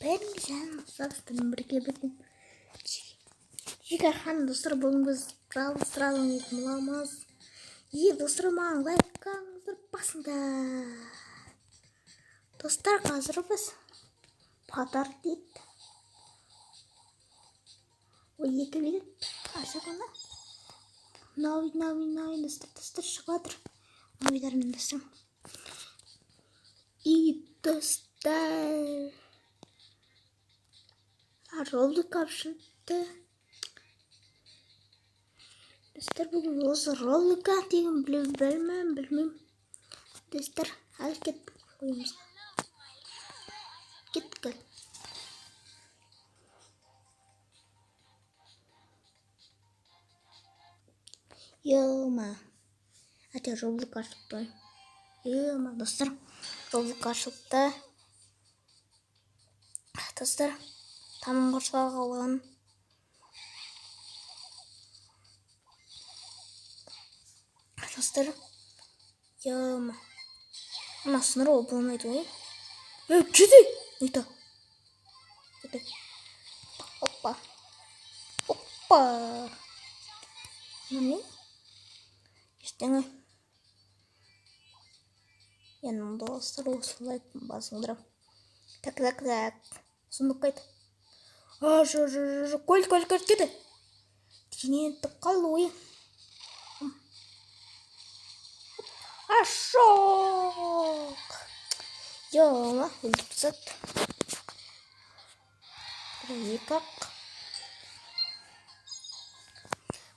Benim güzel dostlarım birlikte bakın. Жигархан достар бүгін біз Brawl Stars ойнайтын боламыз. Достар маған лайк қойыңыздар басыңдар. Достар қазір біз патар дейді. 12 минут асығына. Новый достар шығып жатыр. Новыйдармен достар. И достар. Ролик ашылды. Достар бүгін осы ролика деген білмеймін. Достар, әлі кеттік қойымызға. Кеттік. Йома. Әте ролик ашылды. Йома, достар, ролик ашылды. Достар, тамам қоршыға қалған. Достар, яма. Ана сыныры болмайды ғой. Кеде! Нейті? Кеде. Оппа. Оппа. Міне? Ештеңі. Енді достар осылай басыңдырам. Так. Сұндық қайты. Көл, кеде. Тінен тұққалы ойы. Ашок! Йома, өліпсет. Екақ.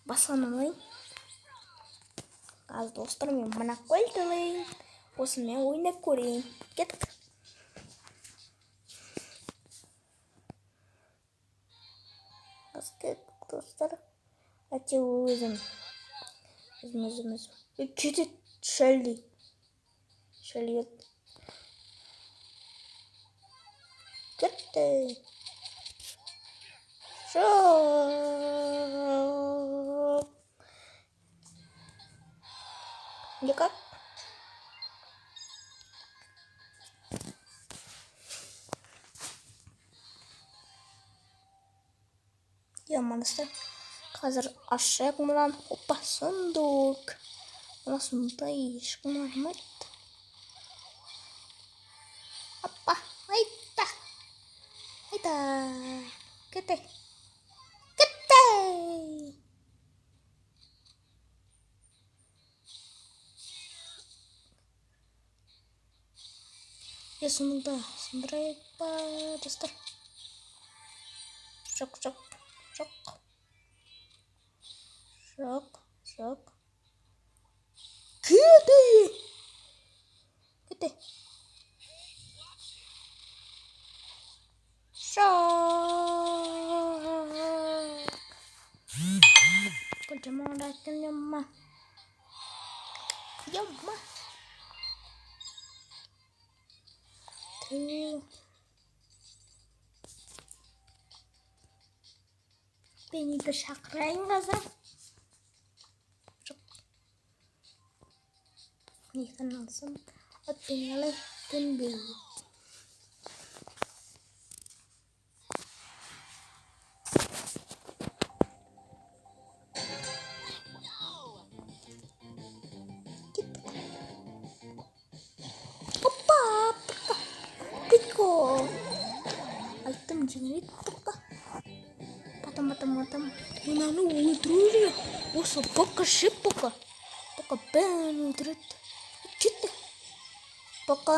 Басқаны ойын. Аз достар мен мұна қойдылайын. Осымен ойнап көрейін. Кеттік. Аз кеттік достар. Әте өзім. Кетет. Шелли. Кетті. Шоп. Екақ. Яманыстар. Қазір ашық мұнан. Опа, сұндық. Она сонда ешкім армайды. Аппа, айта. Кетті. Сонда сындырайық па, достар. Жоқ. Кетті. Шоқ. Көлчемон рәттім ямма. Бені бір шақырайын қазір. Жоқ. Нейхан алсам. От бені алай түнбей. Айтым жеңірек тұққа. Батам. Мынаны өлтіру. Осы бұққа шеп бұққа. Бұққа бән өлтіреді. Кетті. Бұққа.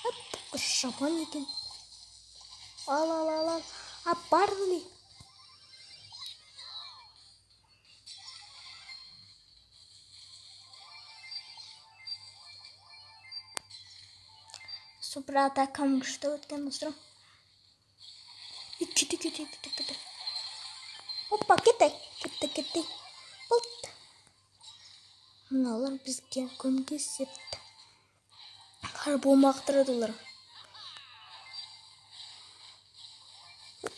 Бұққа шабан екен. Ал. Барды. Супер атакам күшті өткен достарым. Кетті. Оппа, кетті. Болт. Мыналар бізге көмектесіпті. Қар болмақтырадылар.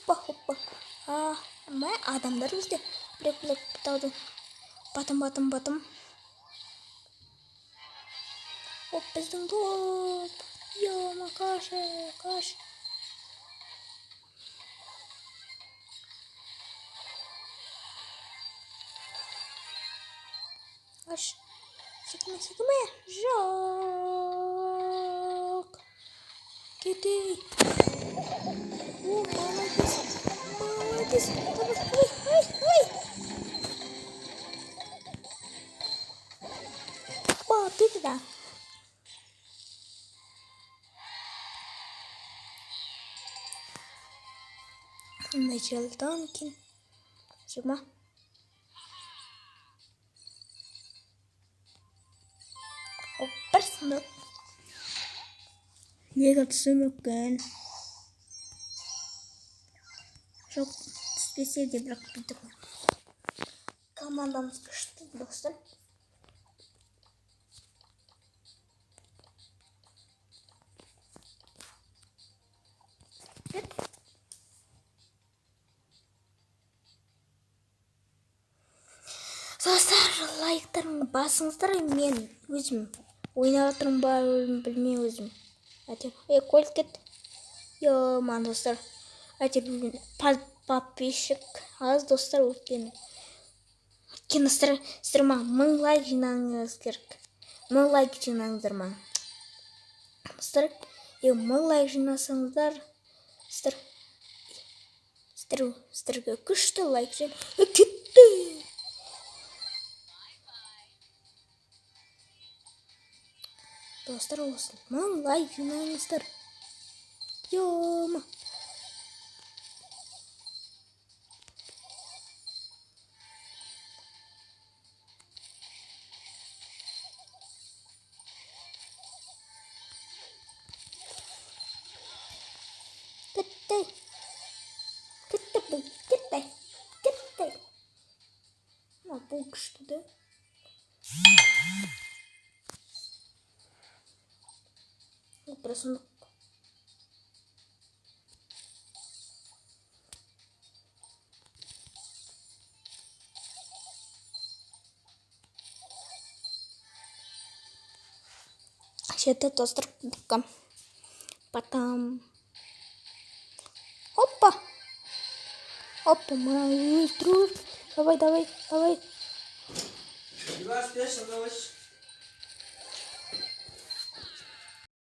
Оппа. Ма адамдар бізде. Білек бұтауды. Батым. Оп, біздің доп. Йома, Koş. Koş. Sıkma. Жоқ. Кетей. О, молодец. Ой. О, ты туда. Началдан кейін. Жиырма. Бір сынып. Екінші мүмкін. Жоқ, түспесе де бірақ бүйтіп. Командамыз күшті достар. Достар, лайктарын басыңыздар, мен өзім ойнап отырмын ба білмей өзім. Әйтеуір, көлік кетті. Ман достар. Әйтеуір, подписчик аз достар өткен. Достар, сіздер ма 1000 лайк жинаңыз керек. 1000 лайк жинаңыздар ма. Достар, 1000 лайк жинасаңыздар, сіздерге күшті лайк жин. Кетті. Достар, осы 1000 лайк жинаңыздар. Ма. Кетті. Бұл күшті де. Бір сұмдық. Жеті достар кубка. Потом. Опа, мой друг. Давай. Два спешно, давай.